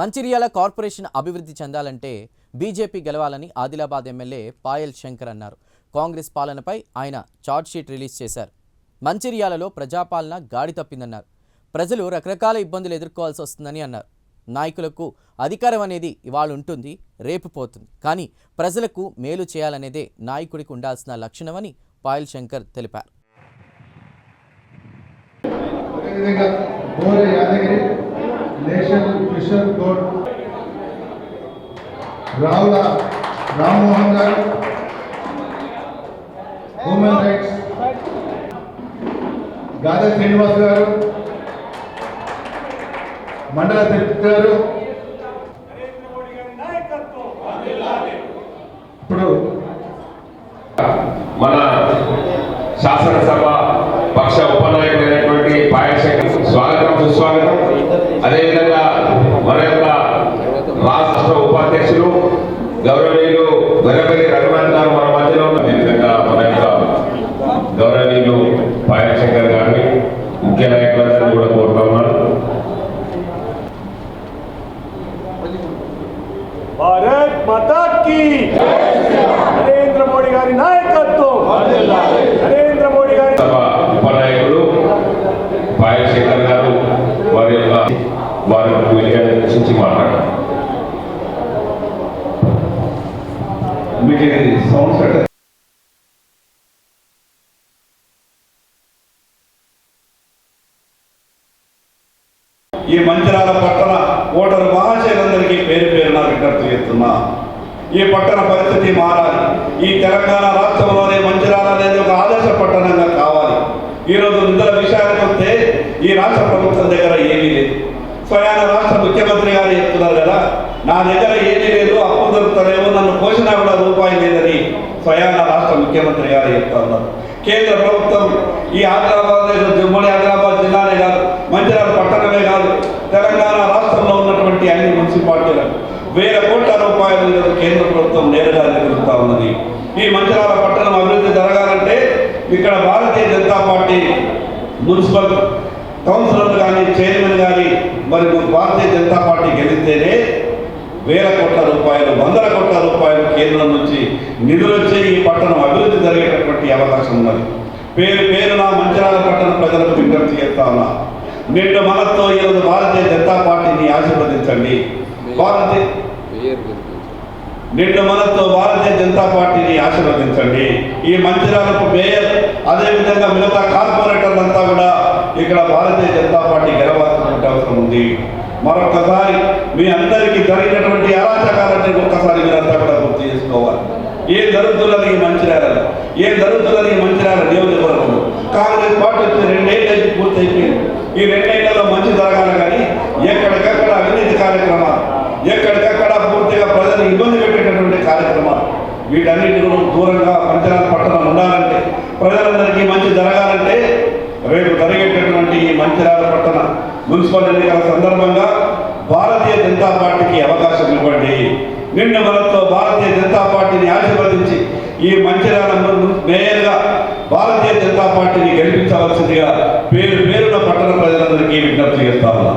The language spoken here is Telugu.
మంచిర్యాల కార్పొరేషన్ అభివృద్ధి చెందాలంటే బీజేపీ గెలవాలని ఆదిలాబాద్ ఎమ్మెల్యే పాయల్ శంకర్ అన్నారు. కాంగ్రెస్ పాలనపై ఆయన చార్జ్షీట్ రిలీజ్ చేశారు. మంచిర్యాలలో ప్రజాపాలన గాడి తప్పిందన్నారు. ప్రజలు రకరకాల ఇబ్బందులు ఎదుర్కోవాల్సి వస్తుందని అన్నారు. నాయకులకు అధికారం అనేది ఇవాళ ఉంటుంది, రేపు పోతుంది. కానీ ప్రజలకు మేలు చేయాలనేదే నాయకుడికి ఉండాల్సిన లక్షణమని పాయల్ శంకర్ తెలిపారు. National fisher court Ravula Rammohan గారు, హ్యూమన్ రైట్స్ గాదా శ్రీనివాస్ గారు, మండల తిరుపతి గారు. ఇప్పుడు మన శాసనసభ పక్ష ఉపనాయకుడైనటువంటి పాయల్ శంకర్ స్వాగతం, సుస్వాగతం. అదేవిధంగా మన యొక్క రాష్ట్ర ఉపాధ్యక్షులు గౌరవనీయులు వెరపల్లి రఘునాథ్ గారు మన మధ్యలో ఉన్న విధంగా మన యొక్క గౌరవనీయులు పాయల్ శంకర్ గారిని ముఖ్య నాయకులందరూ కూడా కోరుతా ఉన్నారు. భారత్ మాతా కీ నరేంద్ర మోడీ గారి నాయకత్వం, నరేంద్ర మోడీ గారి ఉపనాయకుడు పాయల్ శంకర్ గారు వారి యొక్క మాట్లాడారు. మీకు సౌండ్ ఈ మంచిర్యాల పట్టణ ఓటరు మహాశయులందరికీ పేరు పేరున విజ్ఞప్తి చేస్తున్నా. ఈ పట్టణ పరిస్థితి మారాలి. ఈ తెలంగాణ రాష్ట్రంలోనే మంచిర్యాల అనేది ఒక ఆదర్శ పట్టణంగా కావాలి. ఈరోజు నిధుల విషయానికి వస్తే ఈ రాష్ట్ర ప్రభుత్వం దగ్గర ఏమీ లేదు. స్వయాన రాష్ట్ర ముఖ్యమంత్రి గారు చెప్తున్నారు కదా, నా దగ్గర ఏమీ లేదు, అప్పు దొరుకుతలేవు, నన్ను పోషినా కూడా రూపాయి లేదని స్వయాన రాష్ట్ర ముఖ్యమంత్రి గారు చెప్తా ఉన్నారు. కేంద్ర ప్రభుత్వం ఈ ఉమ్మడి ఆదిలాబాద్ జిల్లానే కాదు, మంచిర్యాల పట్టణమే కాదు, తెలంగాణ రాష్ట్రంలో ఉన్నటువంటి అన్ని మున్సిపాలిటీలకు వేల కోట్ల రూపాయలు కేంద్ర ప్రభుత్వం నేరుగా నిర్వహిస్తూ ఉన్నది. ఈ మంచిర్యాల పట్టణం అభివృద్ధి జరగాలంటే ఇక్కడ భారతీయ జనతా పార్టీ మున్సిపల్ కౌన్సిలర్లు కానీ చైర్మన్ కానీ మరి భారతీయ జనతా పార్టీ గెలిస్తేనే వేల కోట్ల రూపాయలు, వందల కోట్ల రూపాయలు కేంద్రం నుంచి నిధులు వచ్చి ఈ పట్టణం అభివృద్ధి జరిగేటటువంటి అవకాశం ఉన్నది. పేరు పేరున మంచిర్యాల పట్టణ ప్రజలకు విజ్ఞప్తి చేస్తా ఉన్నా. నిండు మనతో ఈరోజు భారతీయ జనతా పార్టీని ఆశీర్వదించండి. నిండు మనతో భారతీయ జనతా పార్టీని ఆశీర్వదించండి. ఈ మంచిర్యాలకు మేయర్, అదేవిధంగా మిగతా కార్పొరేటర్లంతా కూడా ఇక్కడ భారతీయ జనతా పార్టీ గెలవాల్సినటువంటి అవసరం ఉంది. మరొకసారి మీ అందరికీ జరిగినటువంటి అరాచకాలన్నీ ఒక్కసారి మీరంతా కూడా గుర్తు చేసుకోవాలి. ఏం జరుగుతున్నది ఈ మంచిర్యాలలో, ఏం జరుగుతున్నది ఈ మంచిర్యాల నియోజకవర్గంలో. కాంగ్రెస్ పార్టీ వచ్చి 2 ఏళ్ళు పూర్తి అయిపోయింది. ఈ 2 ఏళ్లలో మంచి జరగాలి కానీ ఎక్కడికక్కడ అవినీతి కార్యక్రమాలు, ఎక్కడికక్కడ పూర్తిగా ప్రజలు ఇబ్బంది పెట్టేటటువంటి కార్యక్రమాలు, వీటన్నిటి దూరంగా మంచిర్యాల పట్టణం ఉండాలంటే, ప్రజలందరికీ మంచి జరగాలంటే రేపు జరిగేటటువంటి ఈ మంచిర్యాల పట్టణ మున్సిపల్ ఎన్నికల సందర్భంగా భారతీయ జనతా పార్టీకి అవకాశం ఇవ్వండి. నిండు మనతో భారతీయ జనతా పార్టీని ఆశీర్వదించి ఈ మంచిర్యాల మేయర్గా భారతీయ జనతా పార్టీని గెలిపించవలసిందిగా పేరు పేరున పట్టణ ప్రజలందరికీ విజ్ఞప్తి చేస్తా ఉన్నారు.